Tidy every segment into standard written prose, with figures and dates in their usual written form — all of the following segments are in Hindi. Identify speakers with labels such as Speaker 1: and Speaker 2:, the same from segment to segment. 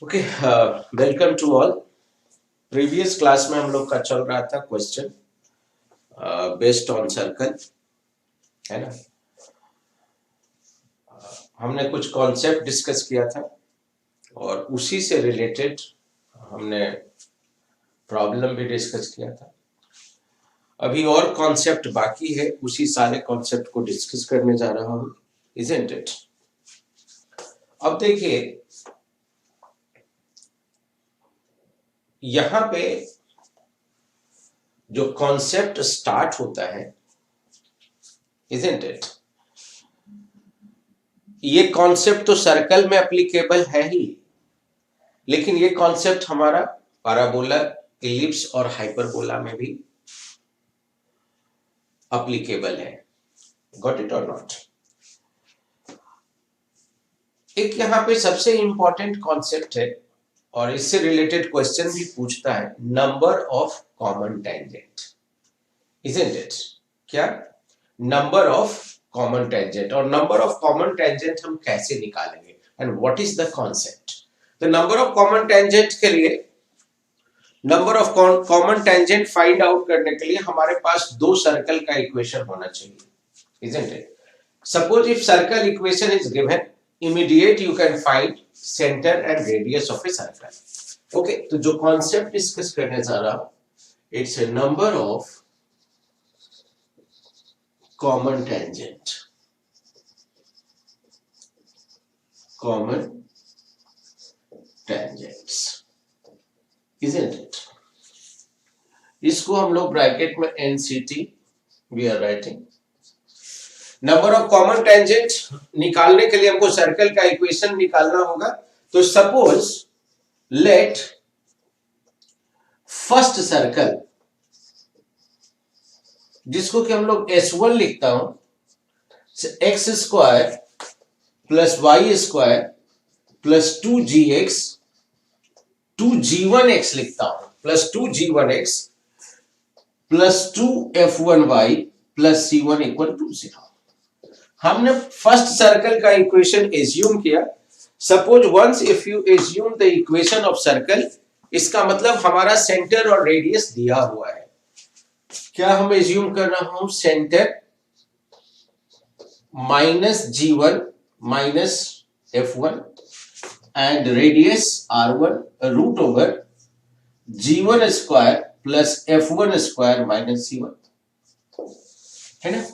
Speaker 1: Okay, welcome to all. Previous class में हम लोग का चल रहा था क्वेश्चन बेस्ड ऑन सर्कल, है ना। हमने कुछ कॉन्सेप्ट डिस्कस किया था और उसी से रिलेटेड हमने प्रॉब्लम भी डिस्कस किया था। अभी और कॉन्सेप्ट बाकी है, उसी सारे कॉन्सेप्ट को डिस्कस करने जा रहा हूं, इजंट इट। अब देखिए, यहां पे जो कॉन्सेप्ट स्टार्ट होता है, इजंट इट, ये कॉन्सेप्ट तो सर्कल में एप्लीकेबल है ही, लेकिन ये कॉन्सेप्ट हमारा पैराबोला, इलिप्स और हाइपरबोला में भी एप्लीकेबल है। गॉट इट और नॉट? एक यहां पे सबसे इंपॉर्टेंट कॉन्सेप्ट है और इससे रिलेटेड क्वेश्चन भी पूछता है, number of common tangent, isn't it. क्या? Number of common tangent. और नंबर ऑफ कॉमन टेंजेंट हम कैसे निकालेंगे and what is the concept? तो नंबर ऑफ कॉमन टेंजेंट के लिए, number of common tangent find out करने के लिए हमारे पास दो सर्कल का इक्वेशन होना चाहिए, isn't it? Suppose if circle equation is given, immediate you can find center and radius of a circle. Okay, तो जो कॉन्सेप्ट डिस्कस करने जा रहा हूं, it's a number of common tangent, common tangents, isn't it? इसको हम लोग ब्रैकेट में NCT we are writing. Number of common tangent निकालने के लिए हमको सर्कल का इक्वेशन निकालना होगा। तो सपोज लेट फर्स्ट सर्कल, जिसको कि हम लोग S1 लिखता हूं, x square plus y square plus 2gx 2g1x लिखता हूं, plus 2g1x plus 2f1y plus c1 equal to 0। हमने फर्स्ट सर्कल का इक्वेशन एज्यूम किया। Suppose once if you assume the equation of circle, इसका मतलब हमारा सेंटर और रेडियस दिया हुआ है। क्या हम एज्यूम कर रहा हूं? Centre minus g1 minus f1 and radius r1 root over g1 square plus f1 square minus c1, है ना।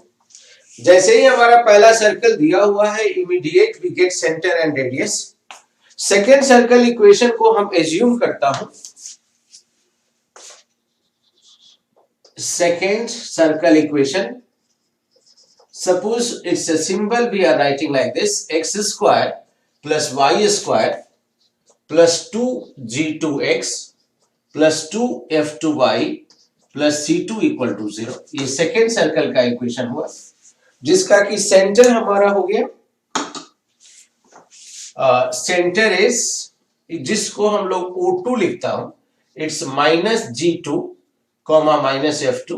Speaker 1: जैसे ही हमारा पहला सर्कल दिया हुआ है, immediate we get centre and radius. Second circle equation को हम एज्यूम करता हूं। Second circle equation, suppose it's a symbol we are writing like this, x square plus y square plus 2g2x plus 2f2y plus c2 equal to 0। ये सेकेंड सर्कल का इक्वेशन हुआ, जिसका कि सेंटर हमारा हो गया, सेंटर इज, जिसको हम लोग O2 लिखता हूं, इट्स माइनस g2 कॉमा माइनस f2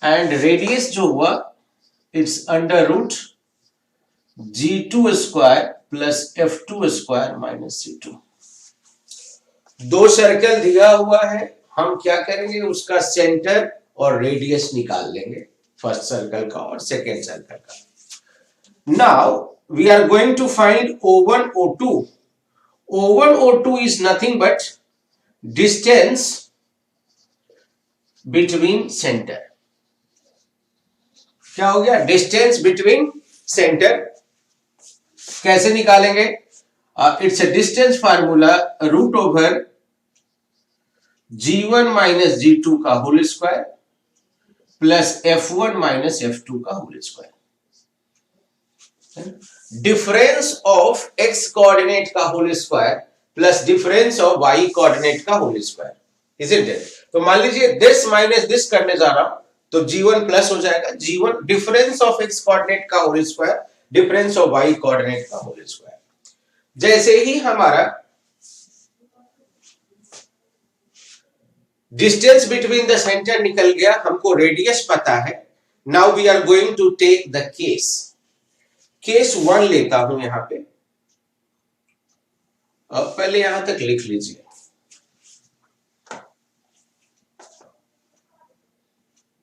Speaker 1: एंड रेडियस जो हुआ, it's under root g2 square plus f2 square minus c2। दो सर्कल दिया हुआ है, हम क्या करेंगे? उसका सेंटर और रेडियस निकाल लेंगे, फर्स्ट सर्कल का और सेकेंड सर्कल का। Now we are going to find O1 O2। O1 O2 is nothing but distance between centre. क्या हो गया? Distance between centre. कैसे निकालेंगे? It's a distance formula, root over g1 minus g2 का whole square plus f1 minus f2 का whole square. Difference of x coordinate का whole square plus difference of y coordinate का होल स्क्वायर, इजंट इट? तो मान लीजिए दिस माइनस दिस करने जा रहा हूं, तो g1 प्लस हो जाएगा, g1 difference of x coordinate का whole square difference of y coordinate का होल स्क्वायर। जैसे ही हमारा डिस्टेंस बिटवीन द सेंटर निकल गया, हमको रेडियस पता है। Now we are going to take the case 1 लेता हूं यहां पे। अब पहले यहां तक लिख लीजिए।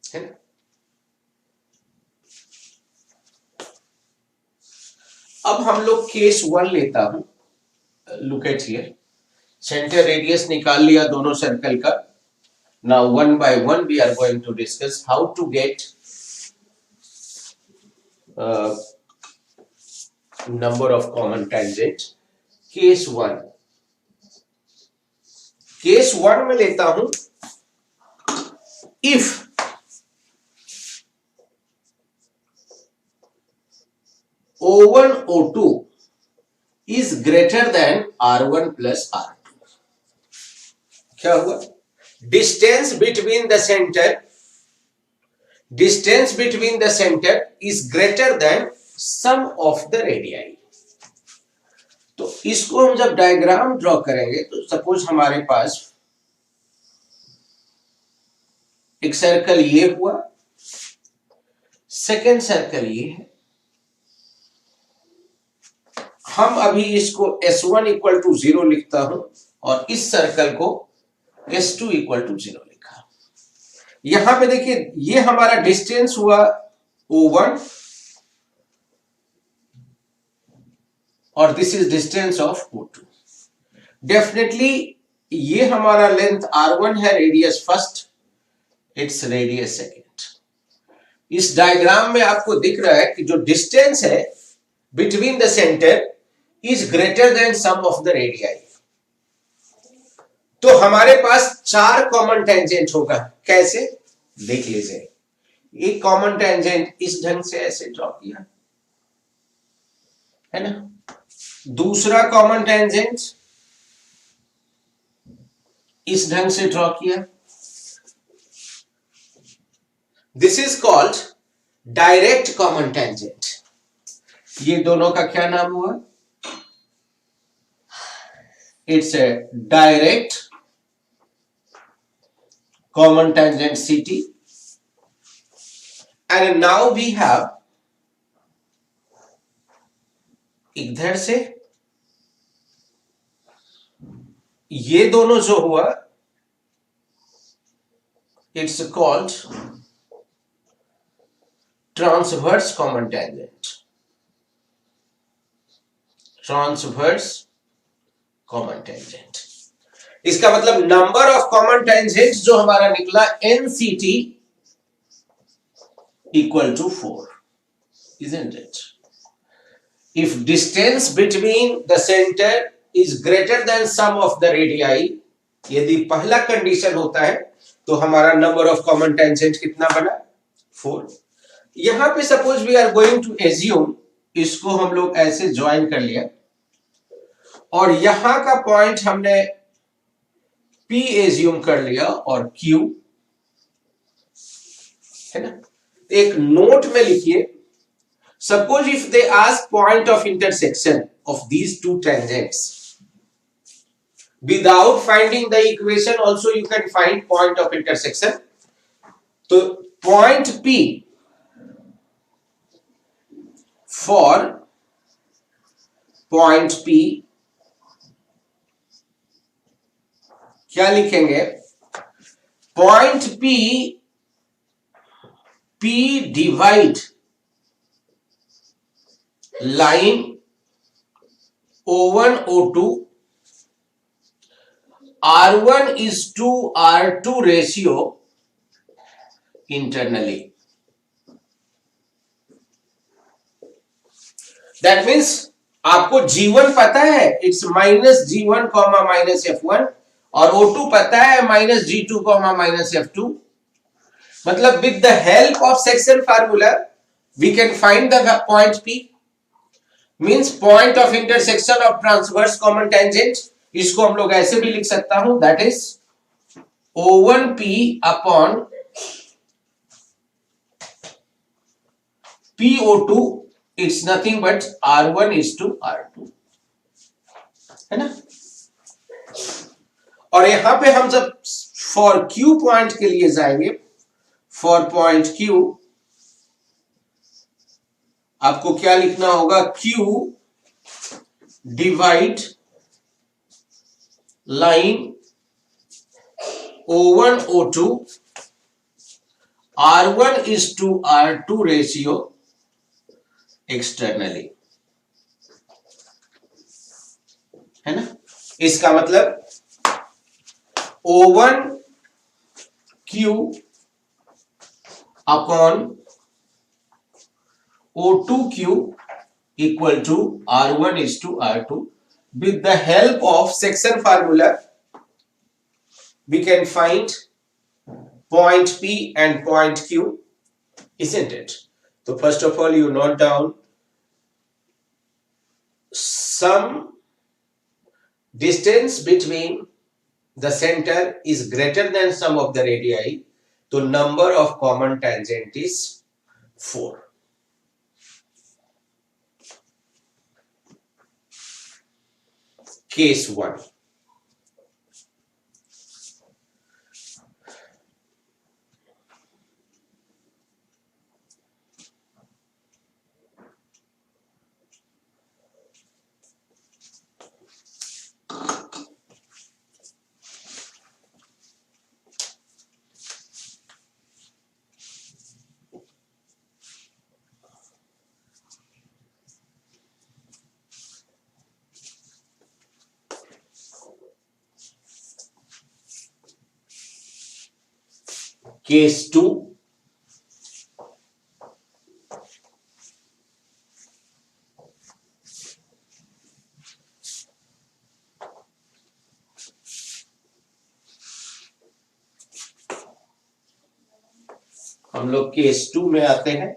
Speaker 1: है ना? अब हम लोग केस 1 लेता हूं। Look at here, centre radius निकाल लिया दोनों सर्कल का। Now one by one we are going to discuss how to get number of common tangent. Case 1, case 1 में लेता हूं, if O1 O2 is greater than R1 plus R2। क्या हुआ? distance between the center is greater than sum of the radii। तो इसको हम जब डायग्राम ड्रॉ करेंगे तो सपोज हमारे पास एक सर्कल ये हुआ, सेकेंड सर्कल ये है। हम अभी इसको S1 इक्वल टू 0 लिखता हूं और इस सर्कल को S2 इक्वल टू 0 लिखा। यहां पे देखिए ये हमारा डिस्टेंस हुआ O1 और this is distance of O2। Definitely ये हमारा लेंथ R1 है, radius first, it's radius second. इस डायग्राम में आपको दिख रहा है कि जो डिस्टेंस है between the centre is greater than sum of the radii. तो हमारे पास 4 कॉमन टेंजेंट होगा। कैसे? देख लीजिए। एक कॉमन टेंजेंट इस ढंग से ऐसे ड्रॉ किया है ना। दूसरा कॉमन टेंजेंट इस ढंग से ड्रॉ किया। This is called direct common tangent. ये दोनों का क्या नाम हुआ? It's a direct common tangent CT, and now we have इधर से ये दोनों जो हुआ it's called transverse common tangent. Transverse common tangent, इसका मतलब नंबर ऑफ कॉमन टेंजेंट जो हमारा निकला NCT equal to 4, isn't it? If distance between the center is greater than sum of the radii, यदि पहला कंडीशन होता है तो हमारा नंबर ऑफ कॉमन टेंजेंट कितना बना? 4। यहां पे suppose we are going to assume, इसको हम लोग ऐसे ज्वाइन कर लिया और यहां का पॉइंट हमने P एज्यूम कर लिया और Q, है ना। एक नोट में लिखिए, suppose if they ask point of intersection of these two tangents, without finding the equation also you can find point of intersection. तो point P for point P क्या लिखेंगे? Point P divide line O1 O2 R1 is to R2 ratio internally. That means आपको G1 पता है, it's minus G1 comma minus F1, और O2 पता है माइनस G2 कॉमा माइनस F2। मतलब with the help of section formula we can find the point P, means point of intersection of transverse common tangent. इसको हम लोग ऐसे भी लिख सकता हूं, that is O1P upon PO2, it's nothing but R1 is to R2, है ना। और यहां पे हम जब फॉर Q पॉइंट के लिए जाएंगे, फॉर पॉइंट Q आपको क्या लिखना होगा? Q divide line O1 O2 R1 is to R2 ratio externally, है ना। इसका मतलब O1 Q upon O2 Q equal to R1 is to R2. With the help of section formula, we can find point P and point Q, isn't it? So first of all, you note down some distance between the center is greater than sum of the radii. So number of common tangent is 4. Case 1. Case 2. हम लोग केस 2 में आते हैं।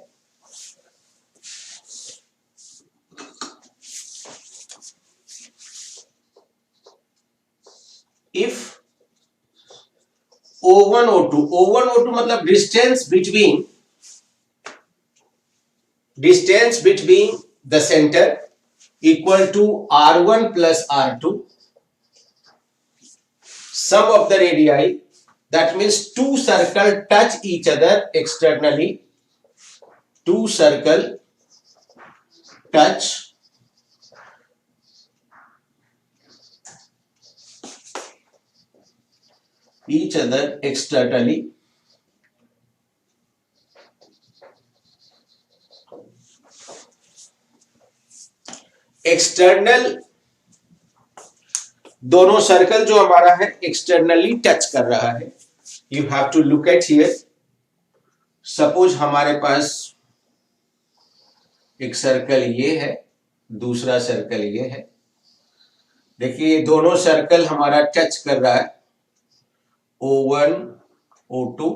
Speaker 1: If O1 O2 मतलब distance between the center equal to R1 plus R2, sum of the radii, that means two circles touch each other externally, two circles touch each other externally, external दोनों सर्कल जो हमारा है एक्सटर्नली टच कर रहा है। You have to look at here. Suppose हमारे पास एक सर्कल ये है, दूसरा सर्कल ये है। देखिए दोनों सर्कल हमारा टच कर रहा है O1 O2,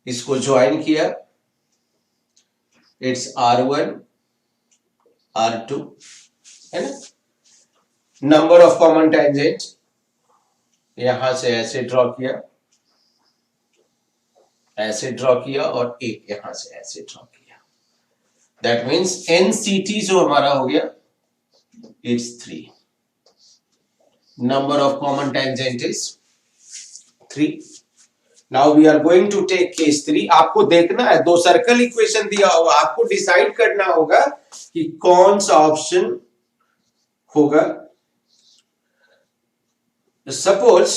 Speaker 1: इसको ज्वाइन किया, इट्स R1 R2, है ना। नंबर ऑफ कॉमन टेंजेंट यहां से ऐसे ड्रॉ किया, ऐसे ड्रॉ किया और एक यहां से ऐसे ड्रॉ किया। दैट मीन्स NCT जो हमारा हो गया it's 3। Number of common tangent is 3। Now we are going to take case 3। आपको देखना है, दो सर्कल इक्वेशन दिया होगा, आपको डिसाइड करना होगा कि कौन सा ऑप्शन होगा। Suppose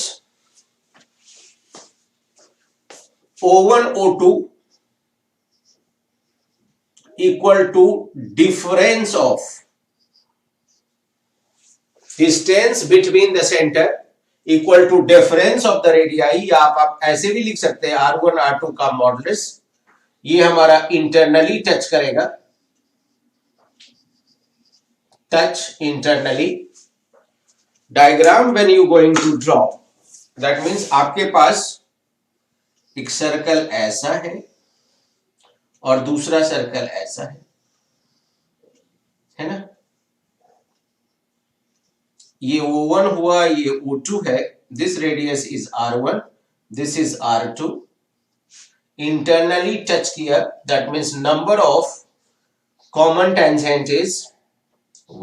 Speaker 1: O1 O2 equal to difference of distance between the center equal to difference of the radii, या आप ऐसे भी लिख सकते हैं R1 R2 का मॉडुलस। ये हमारा इंटरनली टच करेगा, touch internally. Diagram when you going to draw, that means आपके पास एक सर्कल ऐसा है और दूसरा सर्कल ऐसा है ना। ये O1 हुआ, ये O2 है। This radius is R1, this is R2। Internally touch किया, that means number of common tangent is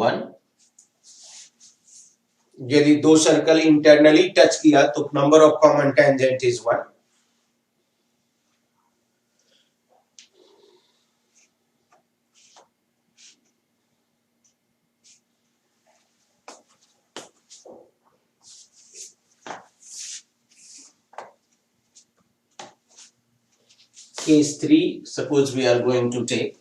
Speaker 1: 1। यदि दो सर्कल इंटरनली टच किया तो number of common tangent is 1। Case 3, suppose we are going to take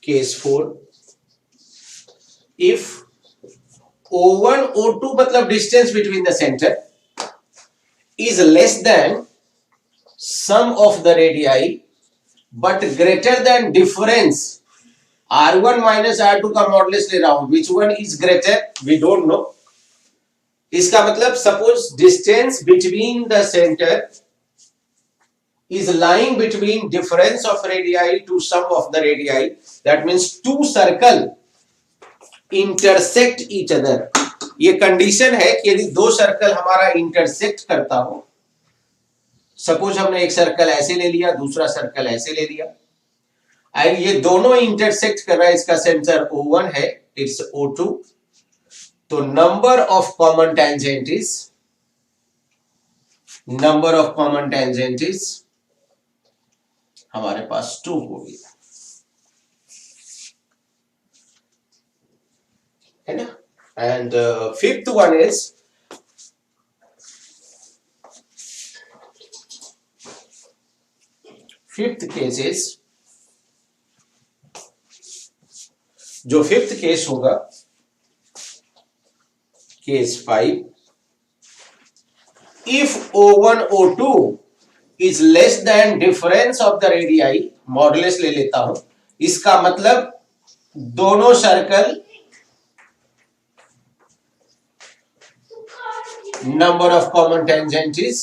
Speaker 1: case 4. If O1 O2 मतलब distance between the center is less than sum of the radii but greater than difference R1 minus R2 का मॉडुलस ले रहा हूं, which one is greater we don't know. इसका मतलब suppose distance between the center is lying between difference of radii to sum of the radii, that means two circle intersect each other. ये कंडीशन है कि यदि दो सर्कल हमारा इंटरसेक्ट करता हो, सपोज हमने एक सर्कल ऐसे ले लिया, दूसरा सर्कल ऐसे ले लिया, और ये दोनों इंटरसेक्ट कर रहा है, इसका सेंटर O1 है, इट्स O2, तो नंबर ऑफ कॉमन टेंजेंट हमारे पास 2 होगी, है ना. And fifth one is fifth cases, जो फिफ्थ केस होगा case 5, if O1 O2 is less than difference of the radii, modulus ले लेता हूं, इसका मतलब दोनों circle number of common tangent is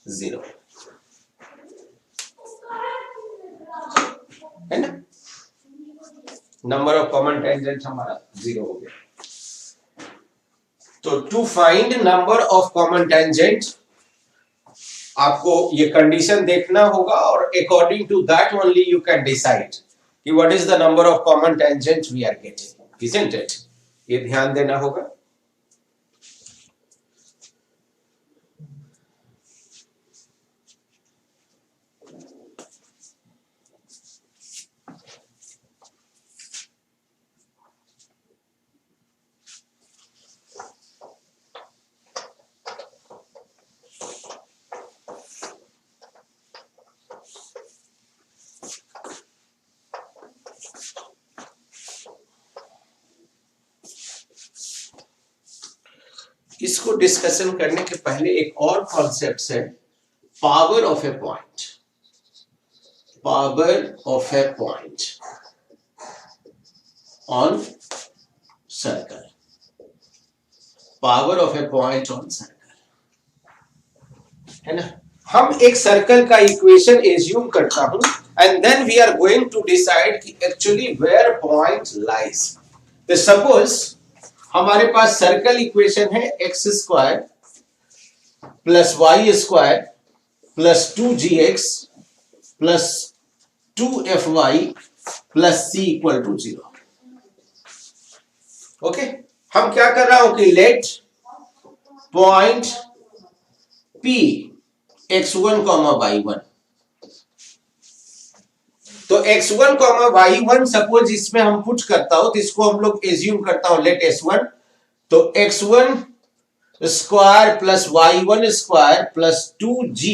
Speaker 1: 0, है ना. नंबर ऑफ कॉमन टेंजेंट हमारा 0 हो गया. तो to find number of common tangent आपको ये कंडीशन देखना होगा, और according to that only you can decide कि what is the number of common tangent we are getting, isn't it. ये ध्यान देना होगा. इसको डिस्कशन करने के पहले एक और कॉन्सेप्ट है, power of A point. Power of A point on circle. Power of A point on circle, है ना. हम एक सर्कल का इक्वेशन एज्यूम करता हूं, and then we are going to decide कि एक्चुअली वेयर पॉइंट लाइज. तो सपोज हमारे पास सर्कल इक्वेशन है x square plus y square plus 2gx plus 2fy plus c equal to 0. Okay, हम क्या कर रहा हूं कि let point P x1, y1, तो x1, y1 सपोज इसमें हम पुट करता हूं, तो इसको हम लोग एज्यूम करता हूं लेट s1, तो x1 square plus y1 square plus 2g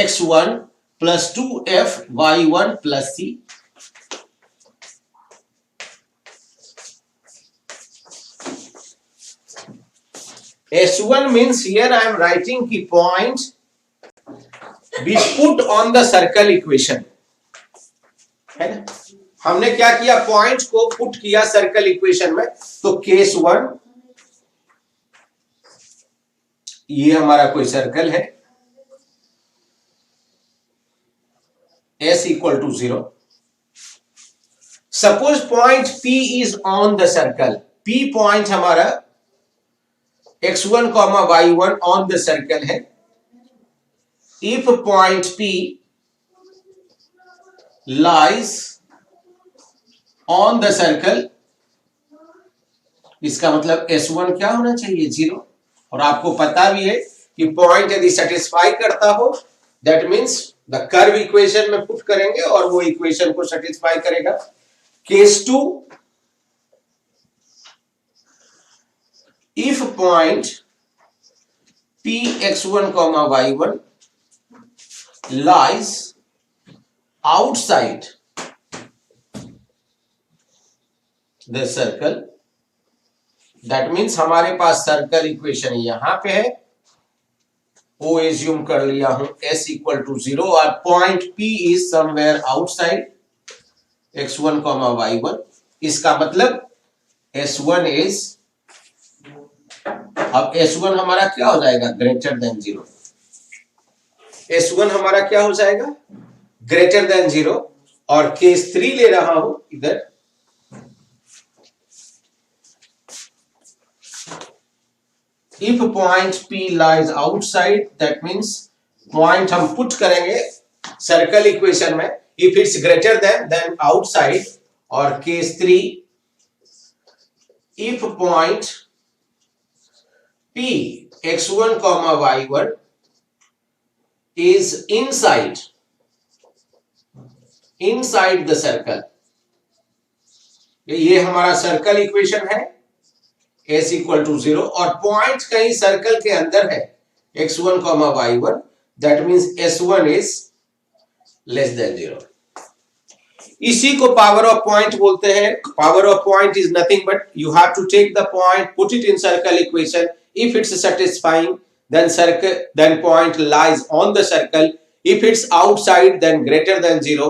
Speaker 1: x1 plus 2f y1 plus c. S1 means here I am writing key point be put on the circle equation, है ना. हमने क्या किया, पॉइंट को पुट किया सर्कल इक्वेशन में. तो केस 1, ये हमारा कोई सर्कल है, S equal to 0. Suppose point P is on the circle. P point हमारा x1, y1 on the circle है. If point P lies on the circle, इसका मतलब S1 क्या होना चाहिए, 0. और आपको पता भी है कि पॉइंट यदि सेटिस्फाई करता हो, that means the curve equation में पुट करेंगे और वो इक्वेशन को सेटिस्फाई करेगा। Case 2, if point Px1, y1 lies outside the circle, that means हमारे पास सर्कल इक्वेशन यहां पे है, ओ एज्यूम कर लिया हूं s इक्वल टू 0 और point P is somewhere outside x1, y1। इसका मतलब s1 इज, अब s1 हमारा क्या हो जाएगा, ग्रेटर देन 0। s1 हमारा क्या हो जाएगा, ग्रेटर देन 0। और केस 3 ले रहा हूं इधर, if point P lies outside, that means point हम पुट करेंगे सर्कल इक्वेशन में, if it's greater than outside. और केस 3, इफ point P x1, y1 is inside the circle, ये हमारा सर्कल इक्वेशन है, s इक्वल टू 0 और पॉइंट कहीं सर्कल के अंदर है x1, y1, that means s1 is less than 0। इसी को पावर ऑफ पॉइंट बोलते हैं। Power of point is nothing but you have to take the point, put it in circle equation, if it's satisfying then point lies on the circle, if it's outside then greater than 0,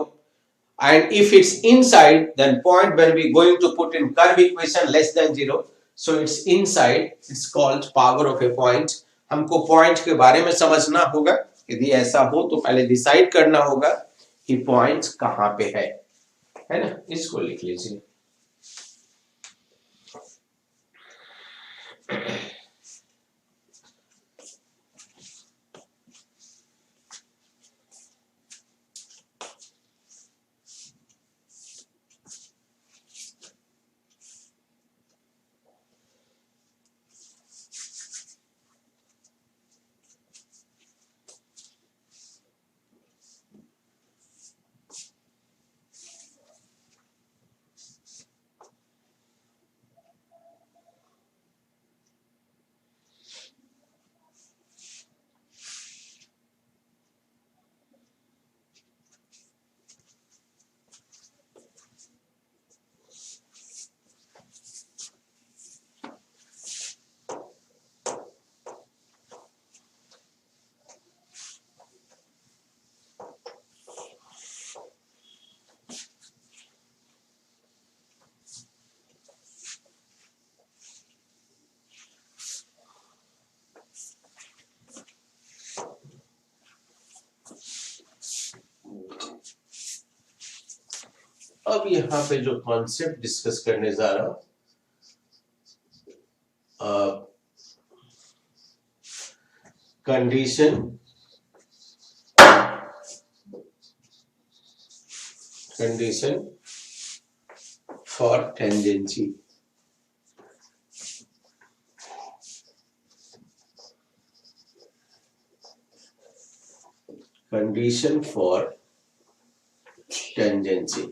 Speaker 1: and if it's inside then point when we going to put in curve equation less than 0, so it's inside, it's called power of a point। हमको पॉइंट के बारे में समझना होगा, यदि ऐसा हो तो पहले डिसाइड करना होगा कि पॉइंट कहां पे है ना। इसको लिख लीजिए। अब यहां पे जो कॉन्सेप्ट डिस्कस करने जा रहा हूं, condition for tangency. Condition for tangency,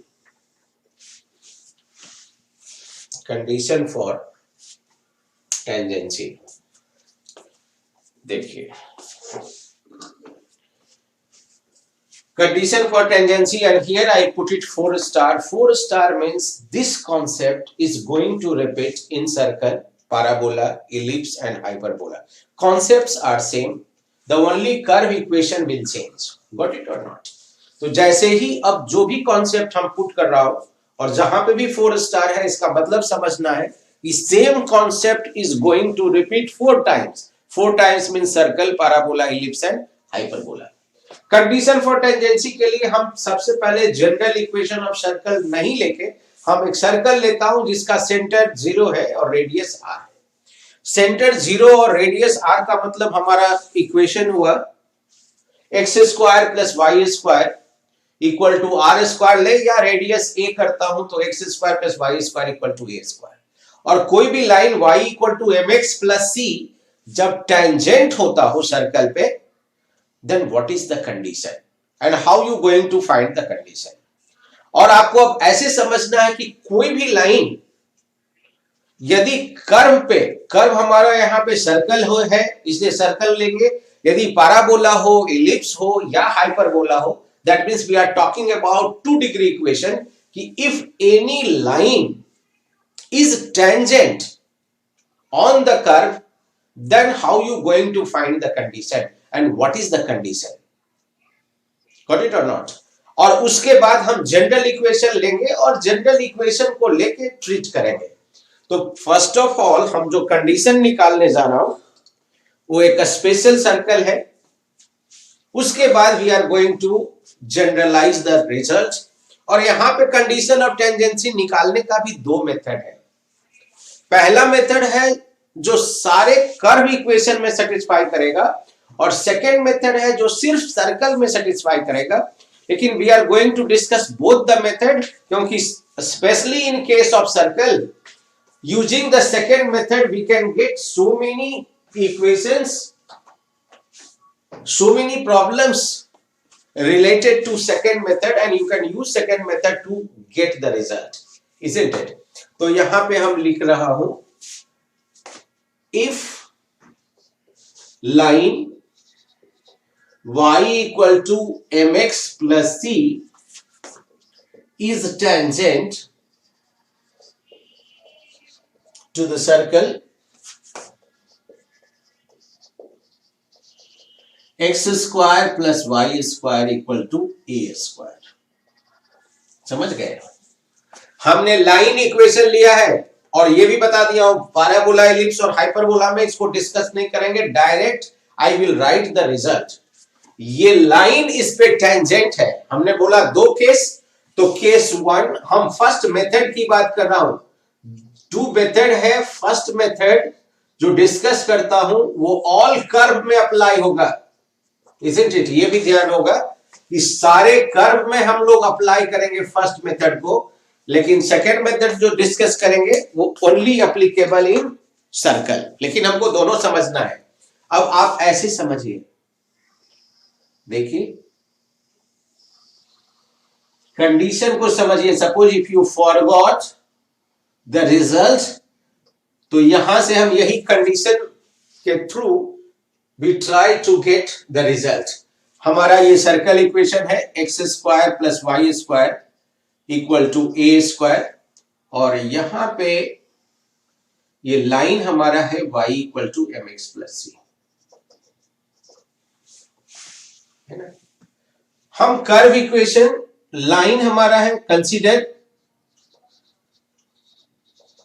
Speaker 1: condition for tangency. देखिए, condition for tangency, and here I put it 4 star. 4 star means this concept is going to repeat in circle, parabola, ellipse and hyperbola. Concepts are same, the only curve equation will change. Got it or not? तो जैसे ही अब जो भी कॉन्सेप्ट हम पुट कर रहा हूं और जहां पे भी 4 स्टार है, इसका मतलब समझना है कि same concept is going to repeat 4 times. 4 times means circle, parabola, ellipse and hyperbola. Condition for tangency के लिए हम सबसे पहले जनरल इक्वेशन ऑफ सर्कल नहीं लेके हम एक सर्कल लेता हूं जिसका सेंटर 0 है और रेडियस r है। सेंटर 0 और रेडियस r का मतलब हमारा इक्वेशन हुआ x square plus y square equal to r square ले, या रेडियस a करता हूं तो x square plus y square equal to a square. और कोई भी line y equal to mx plus c जब टेंजेंट होता हो सर्कल पे, then what is the condition? And how you going to find the condition. और आपको अब ऐसे समझना है कि कोई भी लाइन यदि कर्व हमारा यहाँ पे सर्कल है इसलिए सर्कल लेंगे, यदि पैराबोला हो, इलिप्स हो या हाइपरबोला हो, that means we are talking about 2 degree equation कि if any line is tangent on the curve then how you going to find the condition and what is the condition, got it or not। और उसके बाद हम जनरल इक्वेशन लेंगे और जनरल इक्वेशन को लेके ट्रीट करेंगे। तो फर्स्ट ऑफ ऑल हम जो कंडीशन निकालने जा रहा हूं वो एक स्पेशल सर्कल है, उसके बाद we are going to generalise the result. और यहां पे कंडीशन ऑफ टेंजेंसी निकालने का भी 2 मेथड है। पहला मेथड है जो सारे कर्व इक्वेशन में सेटिस्फाई करेगा और सेकेंड मेथड है जो सिर्फ सर्कल में सेटिस्फाई करेगा। लेकिन we are going to discuss both the method, क्योंकि specially in case of circle using the second method we can get so many equations, so many problems related to second method and you can use second method to get the result, isn't it। तो यहां पे हम लिख रहा हूं if line y equal to mx plus c is tangent to the circle x square plus y square equal to a square। समझ गए। हमने लाइन इक्वेशन लिया है और ये भी बता दिया हूं पैराबोला, इलिप्स और हाइपरबोला में इसको डिस्कस नहीं करेंगे, direct I will write the result. ये लाइन इस पे टेंजेंट है। हमने बोला 2 केस, तो केस 1 हम फर्स्ट मेथड की बात कर रहा हूं। 2 मेथड है। फर्स्ट मेथड जो डिस्कस करता हूं वो ऑल कर्व में अप्लाई होगा, isn't it। ये भी ध्यान होगा कि सारे कर्व में हम लोग अप्लाई करेंगे फर्स्ट मेथड को, लेकिन सेकेंड मेथड जो डिस्कस करेंगे वो ओनली एप्लीकेबल इन सर्कल। लेकिन हमको दोनों समझना है। अब आप ऐसे समझिए, देखिए कंडीशन को समझिए। Suppose if you forgot the result, तो यहां से हम यही कंडीशन के through we try to get the result। हमारा ये सर्कल इक्वेशन है x square plus y square equal to a square, और यहां पे ये लाइन हमारा है y equal to mx plus c, है ना। हम कर्व इक्वेशन, लाइन हमारा है, consider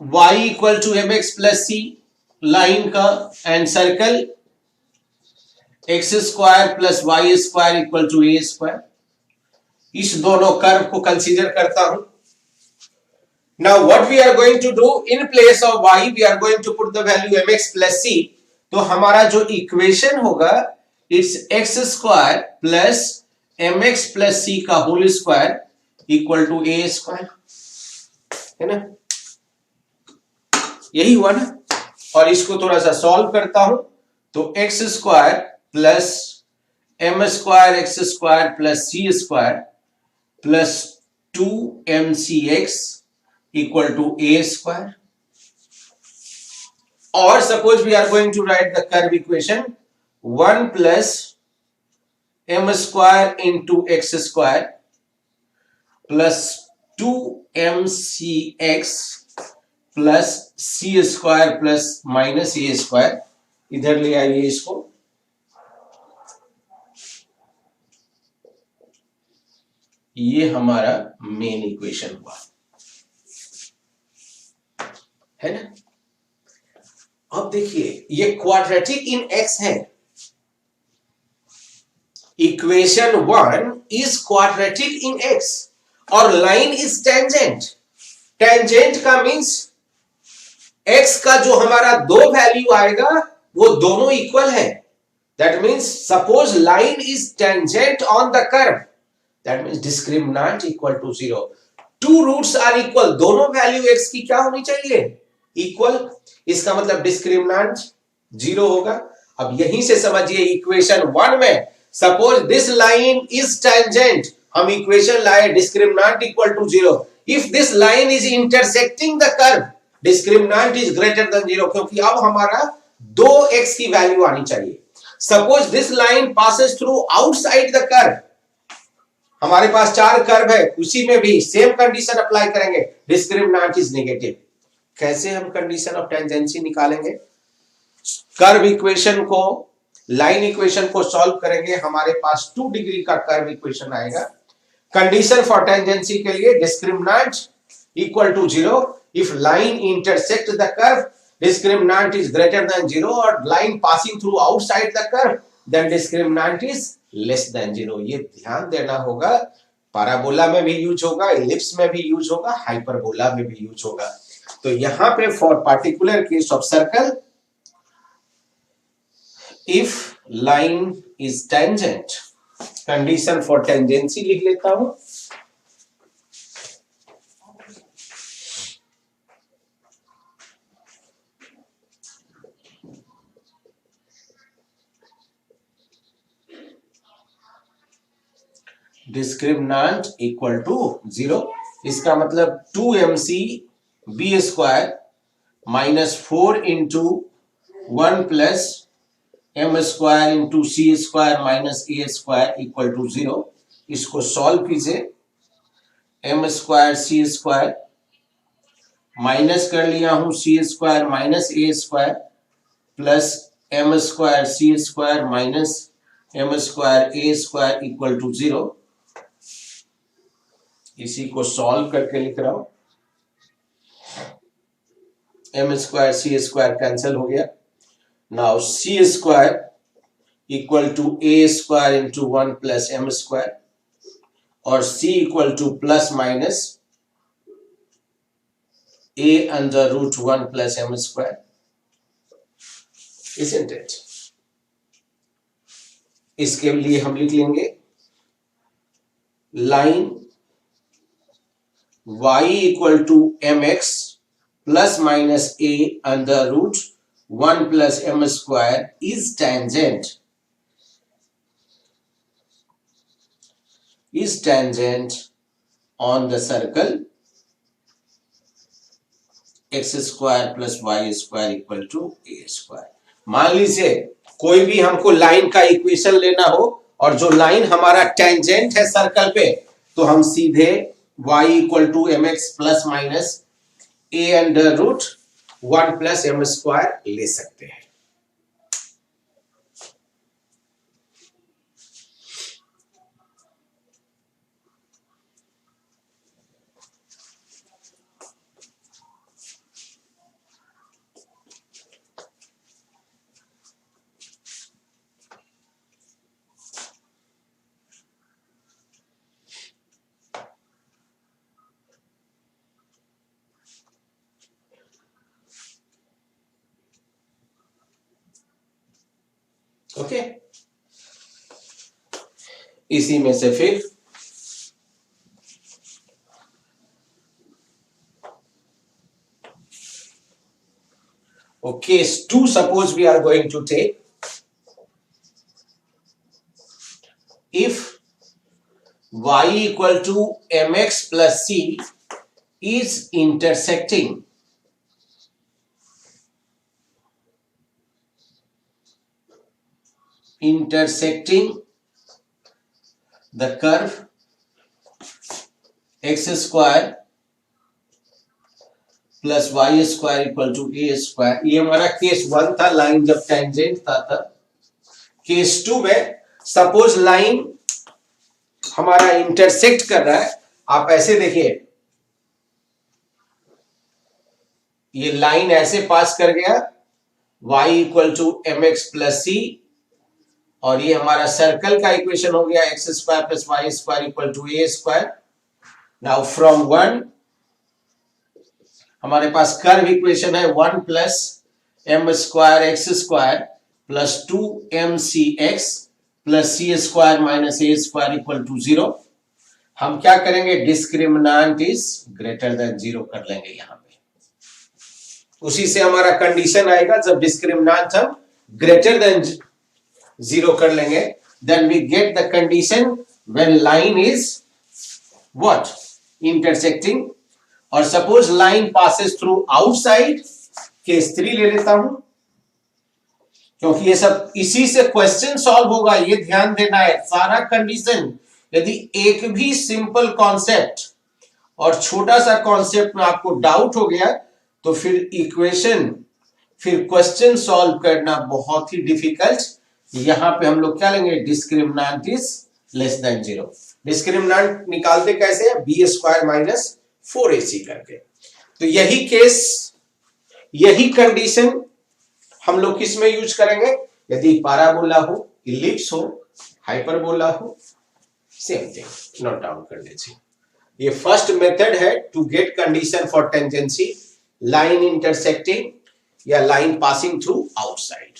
Speaker 1: y equal to mx plus c line का, and circle x square plus y square equal to a square. इस दोनों कर्व को कंसीडर करता हूं। Now what we are going to do, in place of y we are going to put the value mx plus c। तो हमारा जो इक्वेशन होगा it's x square plus mx plus c का whole square equal to a square, है ना। यही हुआ ना। और इसको थोड़ा सा सॉल्व करता हूं तो x square plus m square x square plus c square plus 2mcx equal to a square. और suppose we are going to write the curve equation 1 plus m square into x square plus 2mcx plus c square plus minus a square. इधर ले आइए इसको, ये हमारा मेन इक्वेशन हुआ, है ना। अब देखिए ये क्वाड्रेटिक इन एक्स है। Equation 1 is quadratic in x और लाइन इज टेंजेंट। टेंजेंट का मींस एक्स का जो हमारा 2 वैल्यू आएगा वो दोनों इक्वल है। That means suppose line is tangent on the curve, that means discriminant equal to 0। 2 roots are equal, दोनों वैल्यू एक्स की क्या होनी चाहिए, इक्वल। इसका मतलब डिस्क्रिमिनेंट 0 होगा। अब यहीं से समझिए इक्वेशन 1 में suppose this line is tangent, हम इक्वेशन लाए discriminant equal to 0, if this line is intersecting the curve discriminant is greater than 0, क्योंकि अब हमारा 2x की वैल्यू आनी चाहिए। Suppose this line passes through outside the curve, हमारे पास 4 कर्व है, उसी में भी सेम कंडीशन अप्लाई करेंगे, डिस्क्रिमिनेंट इज नेगेटिव। कैसे हम कंडीशन ऑफ टेंजेंसी निकालेंगे? कर्व इक्वेशन को, लाइन इक्वेशन को सॉल्व करेंगे, हमारे पास 2 डिग्री का कर्व इक्वेशन आएगा। कंडीशन फॉर टेंजेंसी के लिए discriminant equal to 0 if line intersect the curve discriminant is greater than 0 और line passing through outside the curve then discriminant is less than 0। ये ध्यान देना होगा, पैराबोला में भी यूज होगा, इलिप्स में भी यूज होगा, हाइपरबोला में भी यूज होगा। तो यहां पे for particular case of circle, if line is tangent, condition for tangency लिख लेता हूं। डिस्क्रिमिनेंट इक्वल टू 0, इसका मतलब 2mc b square minus 4 into 1 plus m square into c square minus a square equal to 0। इसको सॉल्व कीजिए, m square c square minus कर लिया हूं c square minus a square plus m square c square minus m square a square equal to 0। इसी को सॉल्व करके लिख रहा हूं, m square c square cancel हो गया। Now c square equal to a square into 1 plus m square और c equal to plus minus a under root 1 plus m square, isn't it? इसके लिए हम लिख लेंगे line y equal to mx plus minus a under root 1 plus m square is tangent on the circle x square plus y square equal to a square। मान लीजिए कोई भी हमको लाइन का इक्वेशन लेना हो और जो लाइन हमारा टेंजेंट है सर्कल पे, तो हम सीधे y equal to mx plus minus a under root 1 plus m square ले सकते हैं। ओके, इसी में से फिर case 2 suppose we are going to take, if y equal to mx plus c is intersecting the curve x square plus y square equal to a square. ये हमारा केस 1 था, लाइन जब टेंजेंट था तब। केस 2 में सपोज लाइन हमारा इंटरसेक्ट कर रहा है, आप ऐसे देखिए, ये लाइन ऐसे पास कर गया y equal to m x plus c, और ये हमारा सर्कल का इक्वेशन हो गया x square plus y square equal to a square. Now from 1 हमारे पास कर्व इक्वेशन है 1 plus m square x square plus 2 m c x plus c square minus a square equal to 0। हम क्या करेंगे, डिस्क्रिमिनेंट इज ग्रेटर देन 0 कर लेंगे यहां पे। उसी से हमारा कंडीशन आएगा, जब डिस्क्रिमिनेंट हम ग्रेटर देन 0 कर लेंगे then we get the condition when line is what? Intersecting. और suppose line passes through outside, case 3 ले लेता हूं, क्योंकि ये सब इसी से क्वेश्चन सॉल्व होगा, ये ध्यान देना है। सारा कंडीशन, यदि एक भी सिंपल कॉन्सेप्ट और छोटा सा कॉन्सेप्ट में आपको डाउट हो गया तो फिर इक्वेशन, फिर क्वेश्चन सॉल्व करना बहुत ही डिफिकल्ट। यहां पे हम लोग क्या लेंगे? Discriminant is less than 0। Discriminant निकालते कैसे? बी स्क्वायर माइनस 4ac करके। तो यही केस, यही कंडीशन हम लोग किस में यूज करेंगे? यदि पैराबोला हो, इलिप्स हो, हाइपरबोला हो, सेम थिंग। नोट डाउन कर लीजिए। ये फर्स्ट मेथड है to get condition for tangency, line intersecting या line passing through outside.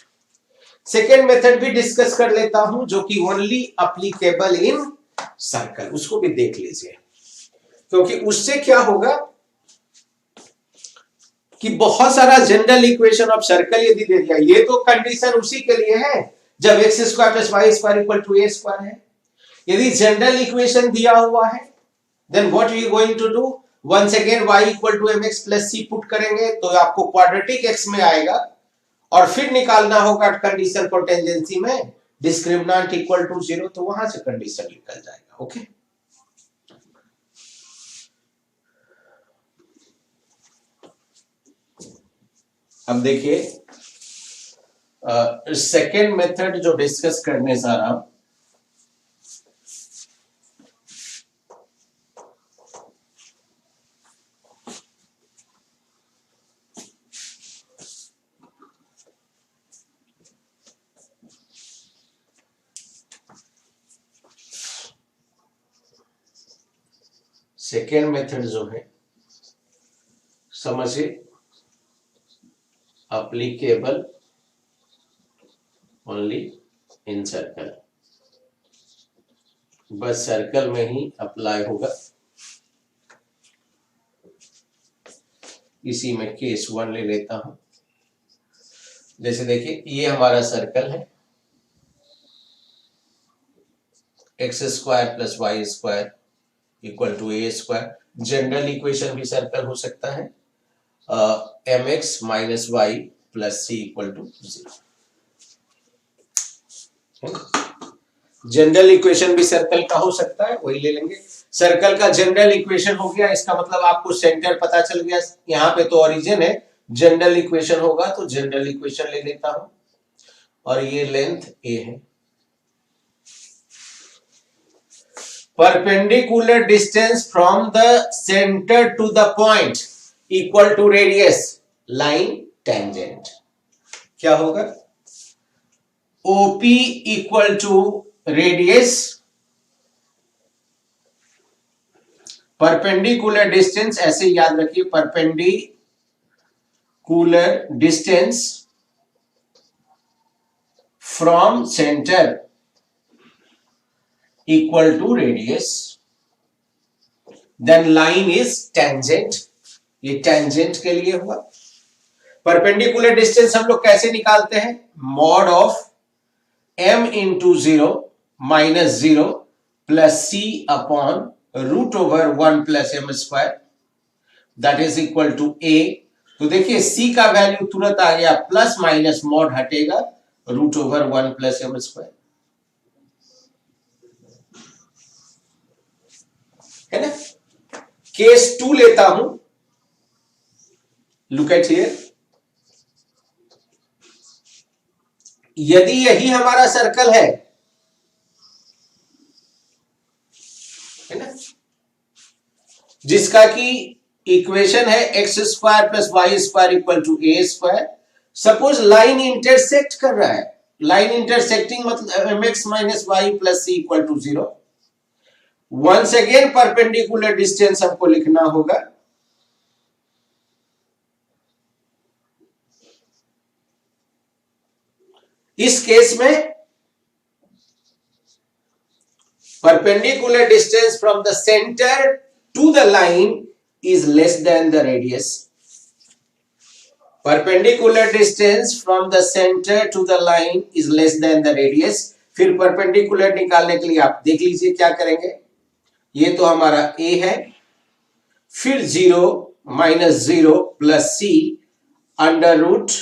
Speaker 1: Second method भी डिस्कस कर लेता हूं, जो कि ओनली अप्लीकेबल इन सर्कल, उसको भी देख लीजिए। क्योंकि उससे क्या होगा कि बहुत सारा जनरल इक्वेशन ऑफ सर्कल यदि दे दिया, ये तो कंडीशन उसी के लिए है जब x square plus y square equal to a square है। यदि जनरल इक्वेशन दिया हुआ है, then what we going to do? Once again y equal to mx plus c put करेंगे तो आपको क्वाड्रेटिक x में आएगा, और फिर निकालना होगा कंडीशन फॉर टेंजेंसी में डिस्क्रिमिनेंट इक्वल टू 0, तो वहां से कंडीशन निकल जाएगा। ओके, अब देखिए सेकेंड मेथड जो डिस्कस करने जा रहा हूं, सेकेंड मेथड जो है समझिए, अप्लीकेबल ओनली इन सर्कल, बस सर्कल में ही अप्लाई होगा। इसी में केस 1 ले लेता हूं। जैसे देखिए ये हमारा सर्कल है, x square plus y square equal to a square. General equation भी सर्कल हो सकता है, m x minus y plus c equal to 0। General equation भी सर्कल का हो सकता है, वही ले लेंगे। सर्कल का जनरल इक्वेशन हो गया, इसका मतलब आपको सेंटर पता चल गया। यहां पे तो ओरिजिन है, जनरल इक्वेशन होगा तो जनरल इक्वेशन ले लेता हूं, और ये लेंथ ए है। Perpendicular distance from the centre to the point equal to radius line tangent. क्या होगा? OP equal to radius, perpendicular distance, ऐसे याद रखिए, perpendicular distance from centre equal to radius, then line is tangent. ये टेंजेंट के लिए हुआ। परपेंडिकुलर डिस्टेंस हम लोग कैसे निकालते हैं? Mod of m into 0 minus 0 plus c upon root over 1 plus m square, that is equal to a। तो देखिए c का वैल्यू तुरंत आ गया, प्लस माइनस मॉड हटेगा, root over 1 plus m square, है ना। केस 2 लेता हूं, लुक एट हियर। यदि यही हमारा सर्कल है ना, जिसका कि इक्वेशन है x square plus y square equal to a square, suppose line intersect कर रहा है, लाइन इंटरसेक्टिंग मतलब m x minus y plus c equal to 0। Once again perpendicular distance हमको लिखना होगा, इस केस में perpendicular distance from the center to the line is less than the radius. Perpendicular distance from the center to the line is less than the radius. फिर परपेंडिकुलर निकालने के लिए आप देख लीजिए क्या करेंगे। ये तो हमारा a है, फिर 0 minus 0 plus c under root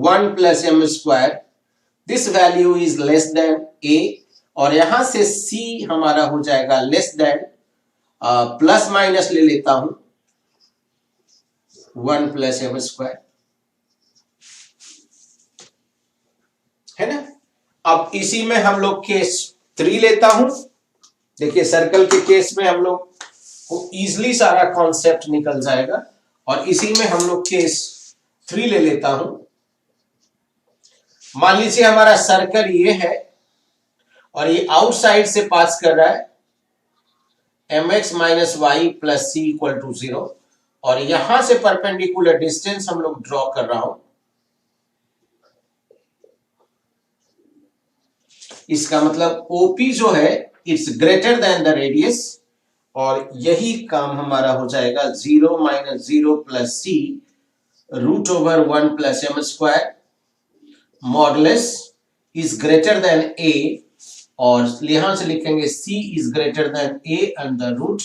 Speaker 1: 1 plus m square, this value is less than a, और यहां से c हमारा हो जाएगा लेस देन, प्लस माइनस ले लेता हूं 1 प्लस m स्क्वायर, है ना। अब इसी में हम लोग केस 3 लेता हूं। देखिए सर्कल के केस में हम लोग को इजिली सारा कॉन्सेप्ट निकल जाएगा, और इसी में हम लोग केस 3 ले लेता हूं। मान लीजिए हमारा सर्कल ये है और ये आउटसाइड से पास कर रहा है mx minus y plus c equal to 0, और यहां से परपेंडिकुलर डिस्टेंस हम लोग ड्रॉ कर रहा हूं। इसका मतलब OP जो है it's greater than the radius, और यही काम हमारा हो जाएगा 0 minus 0 plus c root over 1 plus m square, modulus is greater than a, और यहां से लिखेंगे c is greater than a under root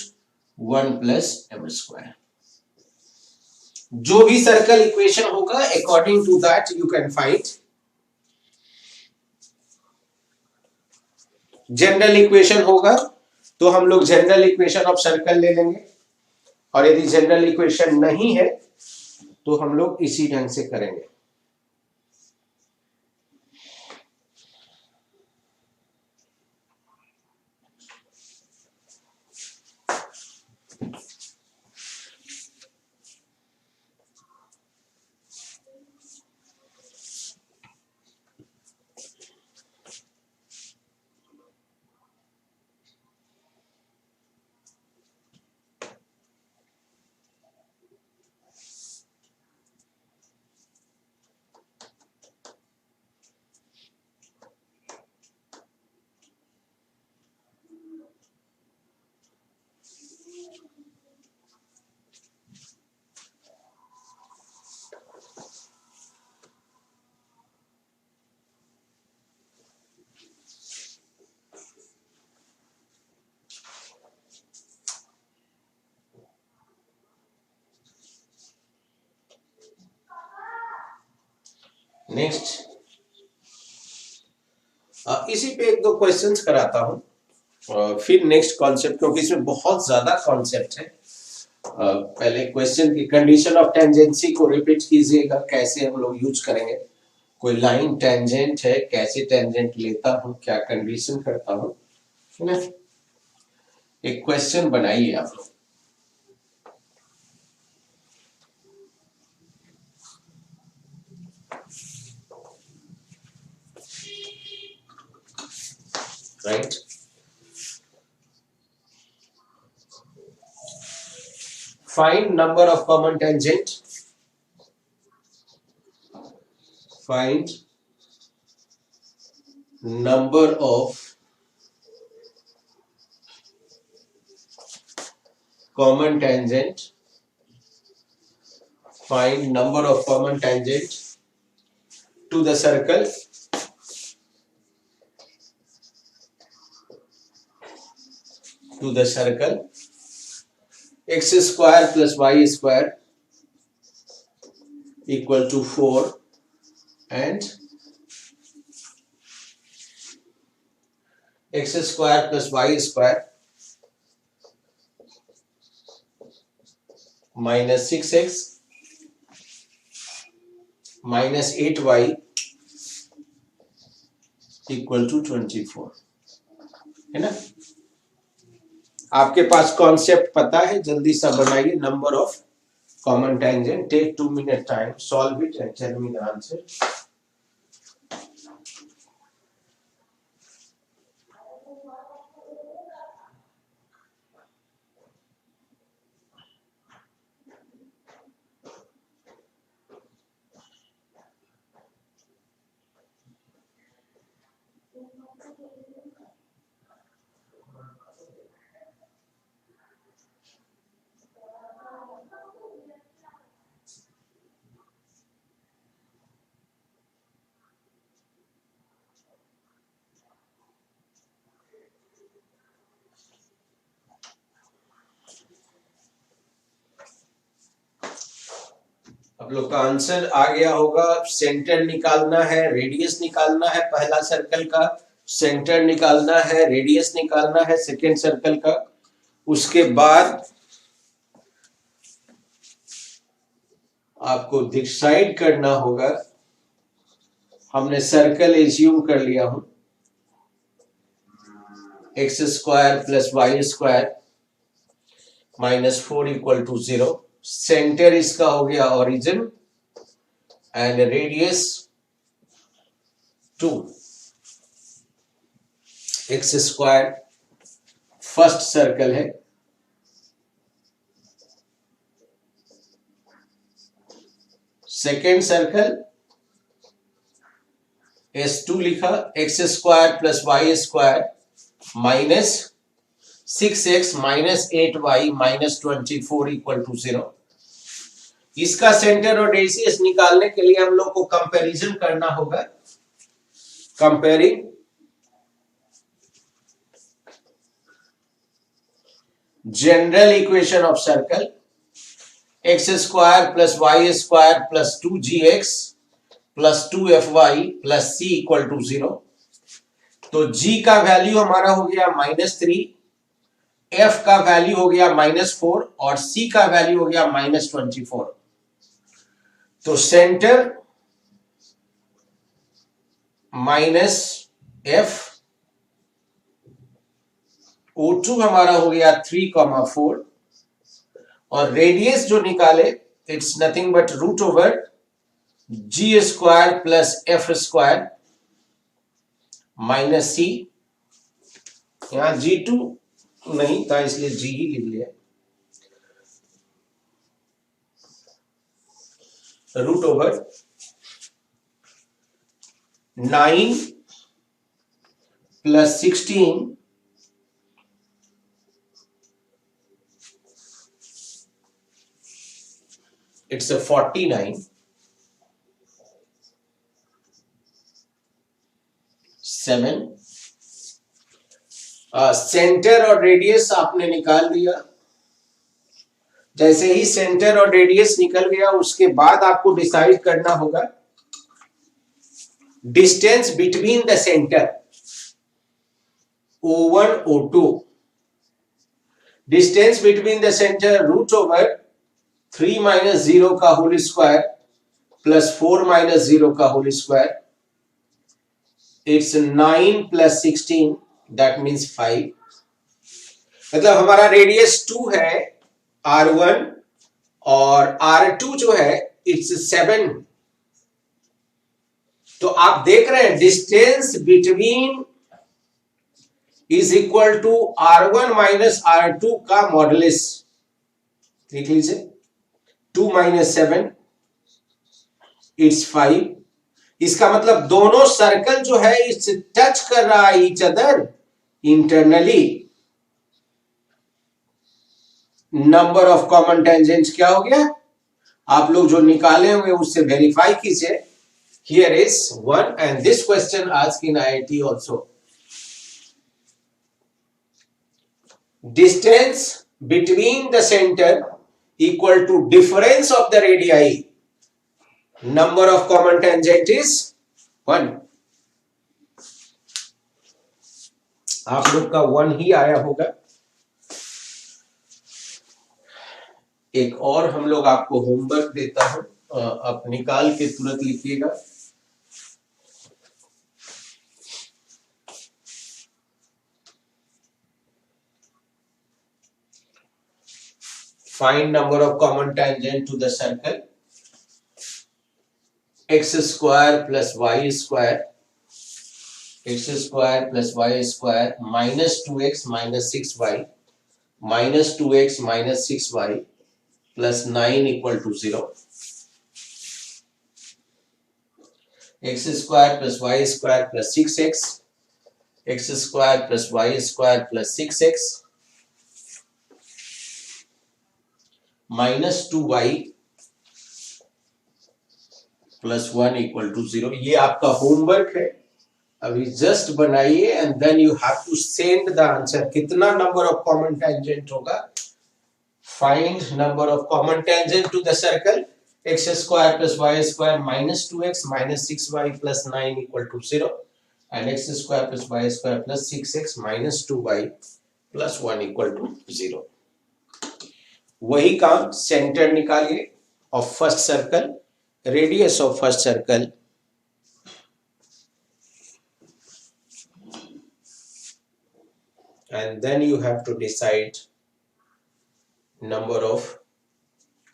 Speaker 1: 1 plus m square. जो भी सर्कल इक्वेशन होगा according to that you can find. General equation होगा तो हम लोग जनरल इक्वेशन ऑफ सर्कल ले लेंगे, और यदि जनरल इक्वेशन नहीं है तो हम लोग इसी ढंग से करेंगे। नेक्स्ट इसी पे एक दो क्वेश्चंस कराता हूं, फिर नेक्स्ट कॉन्सेप्ट, क्योंकि इसमें बहुत ज्यादा कॉन्सेप्ट है। पहले क्वेश्चन की कंडीशन ऑफ टेंजेंसी को रिपीट कीजिएगा, कैसे हम लोग यूज करेंगे। कोई लाइन टेंजेंट है, कैसे टेंजेंट लेता हूं, क्या कंडीशन करता हूं, है ना। एक क्वेश्चन बनाइए आप लोग। Right, find number of common tangent, find number of common tangent, find number of common tangent to the circle, to the circle x square plus y square equal to 4, and x square plus y square minus 6x minus 8y equal to 24, है ना। आपके पास कॉन्सेप्ट पता है, जल्दी सा बनाइए। Number of common tangent, take 2 minute time, solve it and tell me the answer. आप लोग का आंसर आ गया होगा। सेंटर निकालना है, रेडियस निकालना है पहला सर्कल का, सेंटर निकालना है, रेडियस निकालना है सेकेंड सर्कल का। उसके बाद आपको डिसाइड करना होगा, हमने सर्कल एज्यूम कर लिया हूं, x square plus y square minus 4 equal to 0। Centre इसका हो गया origin and radius 2, x square first circle है, सेकेंड सर्कल S2 लिखा, x square plus y square minus 6x minus 8y minus 24 equal to 0। इसका सेंटर और रेडियस निकालने के लिए हम लोग को कंपैरिजन करना होगा। Comparing general equation of circle, x square plus y square plus 2gx plus 2fy plus c equal to 0। तो g का वैल्यू हमारा हो गया -3, f का वैल्यू हो गया -4 और c का वैल्यू हो गया -24। तो सेंटर -f, O2 हमारा हो गया 3,4 और रेडियस जो निकाले it's nothing but root over g square plus f square minus c। यहां g2 नहीं था इसलिए g ही लिख लिया, root over 9 plus 16 it's 49, 7। Centre और रेडियस आपने निकाल दिया। जैसे ही सेंटर और रेडियस निकल गया उसके बाद आपको डिसाइड करना होगा distance between the centre O1 O2। Distance between the centre root over 3 minus 0 का होल स्क्वायर प्लस 4 माइनस 0 का whole square, it's 9 plus 16 that means 5। मतलब हमारा रेडियस 2 है R1 और R2 जो है इट्स 7। तो आप देख रहे हैं distance between is equal to R1 minus R2 का मॉडुलस। देख लीजिए 2 माइनस 7 इट्स 5। इसका मतलब दोनों सर्कल जो है इट्स टच कर रहा है each other internally. Number of common tangents क्या हो गया, आप लोग जो निकाले होंगे उससे वेरीफाई कीजिए। Here is 1 and this question asked in IIT also. Distance between the centre equal to difference of the radii, number of common tangent is 1। आप लोग का 1 ही आया होगा। एक और हम लोग आपको होमवर्क देता हूं, आप निकाल के तुरंत लिखिएगा। Find number of common tangent to the circle x square plus y square, x square plus y square minus 2x minus 6y minus 2x minus 6y plus 9 equal to 0। X square plus y square plus 6x, x square plus y square plus 6x minus 2y plus 1 equal to 0। ये आपका होमवर्क है, अभी जस्ट बनाइए and then you have to send the answer. कितना नंबर ऑफ कॉमन टेंजेंट होगा, find number of common tangent to the circle x square plus y square minus 2x minus 6y plus 9 equal to 0 and x square plus y square plus 6x minus 2y plus 1 equal to 0. वही काम सेंटर निकालिए of first circle, radius of first circle and then you have to decide number of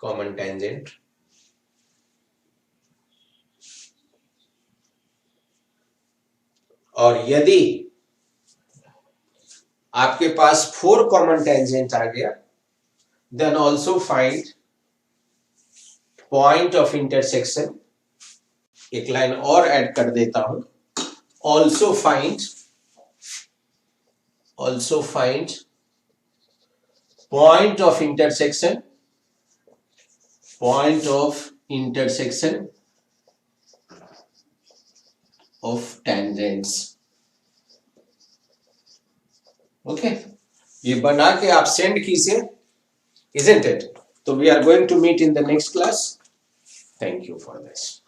Speaker 1: common tangent. और यदि आपके पास 4 कॉमन टेंजेंट आ गया, then also find point of intersection. एक लाइन और ऐड कर देता हूं, also find point of intersection of tangents. Okay, ये बना के आप सेंड कीजिए, isn't it? So we are going to meet in the next class. Thank you for this.